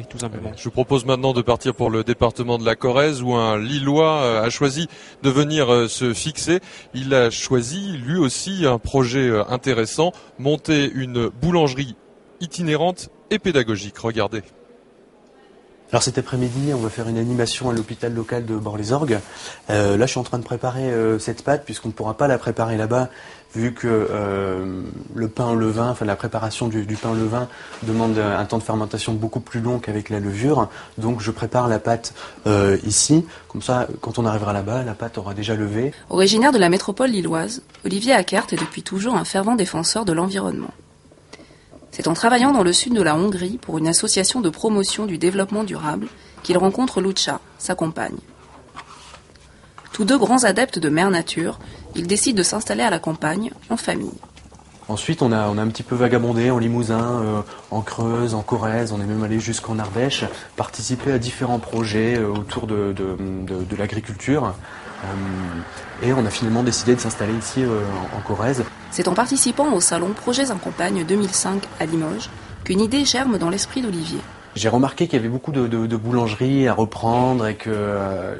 tout simplement. Je vous propose maintenant de partir pour le département de la Corrèze où un Lillois a choisi de venir se fixer. Il a choisi lui aussi un projet intéressant, monter une boulangerie itinérante et pédagogique. Regardez. Alors cet après-midi, on va faire une animation à l'hôpital local de Bort-les-Orgues. Là, je suis en train de préparer cette pâte puisqu'on ne pourra pas la préparer là-bas vu que le pain au levain, enfin la préparation du pain au levain demande un temps de fermentation beaucoup plus long qu'avec la levure. Donc je prépare la pâte ici. Comme ça, quand on arrivera là-bas, la pâte aura déjà levé. Originaire de la métropole lilloise, Olivier Akert est depuis toujours un fervent défenseur de l'environnement. C'est en travaillant dans le sud de la Hongrie pour une association de promotion du développement durable qu'il rencontre Lucia, sa compagne. Tous deux grands adeptes de mère nature, ils décident de s'installer à la campagne, en famille. Ensuite, on a un petit peu vagabondé en Limousin, en Creuse, en Corrèze, on est même allé jusqu'en Ardèche, participer à différents projets autour de l'agriculture. Et on a finalement décidé de s'installer ici en Corrèze. C'est en participant au salon Projets en Campagne 2005 à Limoges qu'une idée germe dans l'esprit d'Olivier. J'ai remarqué qu'il y avait beaucoup de boulangeries à reprendre et que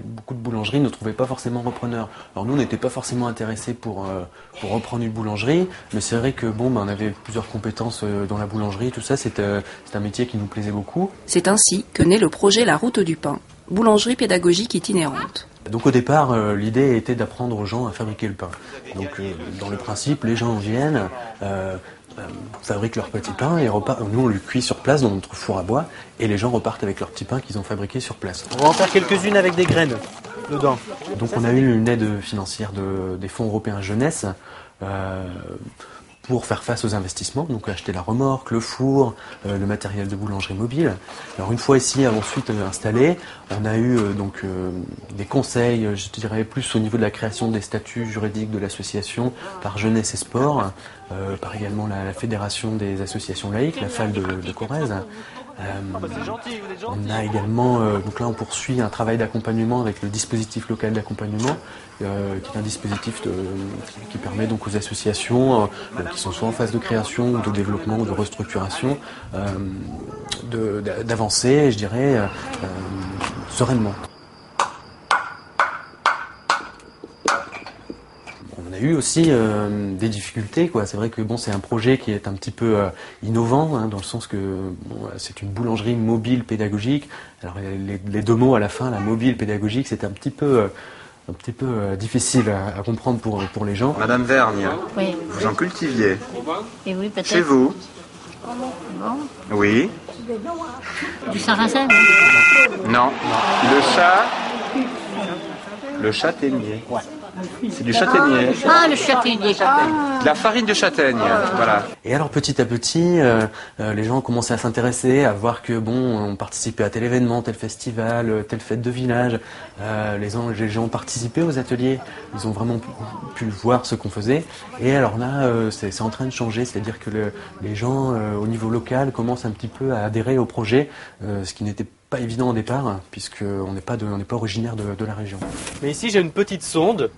beaucoup de boulangeries ne trouvaient pas forcément repreneurs. Alors nous, on n'était pas forcément intéressés pour reprendre une boulangerie, mais c'est vrai que on avait plusieurs compétences dans la boulangerie, tout ça, c'est un métier qui nous plaisait beaucoup. C'est ainsi que naît le projet La Route du Pain, boulangerie pédagogique itinérante. Donc au départ, l'idée était d'apprendre aux gens à fabriquer le pain. Donc dans le principe, les gens viennent, fabriquent leur petit pain et repartent. Nous on le cuit sur place dans notre four à bois et les gens repartent avec leur petit pain qu'ils ont fabriqué sur place. On va en faire quelques-unes avec des graines dedans. Donc on a eu une aide financière des fonds européens jeunesse pour faire face aux investissements, donc acheter la remorque, le four, le matériel de boulangerie mobile. Alors une fois ici, ensuite installé, on a eu des conseils, je dirais plus au niveau de la création des statuts juridiques de l'association par Jeunesse et Sport, par également la Fédération des associations laïques, la FAL de Corrèze. On a également, donc là on poursuit un travail d'accompagnement avec le dispositif local d'accompagnement, qui est un dispositif qui permet donc aux associations qui sont soit en phase de création ou de développement ou de restructuration d'avancer, je dirais, sereinement. On a eu aussi des difficultés, quoi. C'est vrai que c'est un projet qui est un petit peu innovant, dans le sens que c'est une boulangerie mobile pédagogique. Alors les deux mots à la fin, la mobile pédagogique, c'est un petit peu difficile à comprendre pour les gens. Madame Vergne, oui. Vous en cultiviez? Et oui, peut-être. Chez vous? Bon. Oui. Du sarrasin? Non. Le châtaignier. C'est du châtaignier. Ah, le châtaignier. De la farine de châtaigne, voilà. Et alors petit à petit, les gens ont commencé à s'intéresser, à voir que on participait à tel événement, tel festival, telle fête de village. Les gens ont participé aux ateliers, ils ont vraiment pu voir ce qu'on faisait. Et alors là, c'est en train de changer, c'est-à-dire que les gens au niveau local commencent un petit peu à adhérer au projet, ce qui n'était pas évident au départ, puisqu'on n'est pas originaire de la région. Mais ici j'ai une petite sonde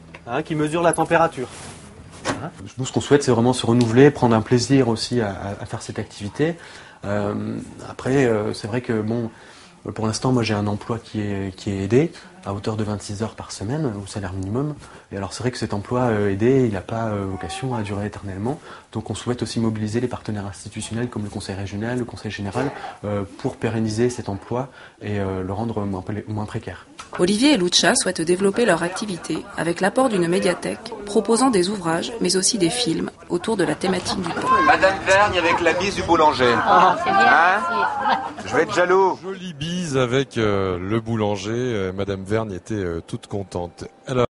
qui mesure la température. Nous, ce qu'on souhaite, c'est vraiment se renouveler, prendre un plaisir aussi à faire cette activité. Après, c'est vrai que pour l'instant, moi j'ai un emploi qui est aidé, à hauteur de 26 heures par semaine, au salaire minimum. Et alors c'est vrai que cet emploi aidé, il n'a pas vocation à durer éternellement. Donc on souhaite aussi mobiliser les partenaires institutionnels comme le Conseil régional, le Conseil général, pour pérenniser cet emploi et le rendre moins précaire. Olivier et Lucia souhaitent développer leur activité avec l'apport d'une médiathèque proposant des ouvrages mais aussi des films autour de la thématique du pain. Madame Vergne avec la bise du boulanger. Ah, c'est bien. Je vais être jaloux. Jolie bise avec le boulanger. Madame Vergne était toute contente. Alors,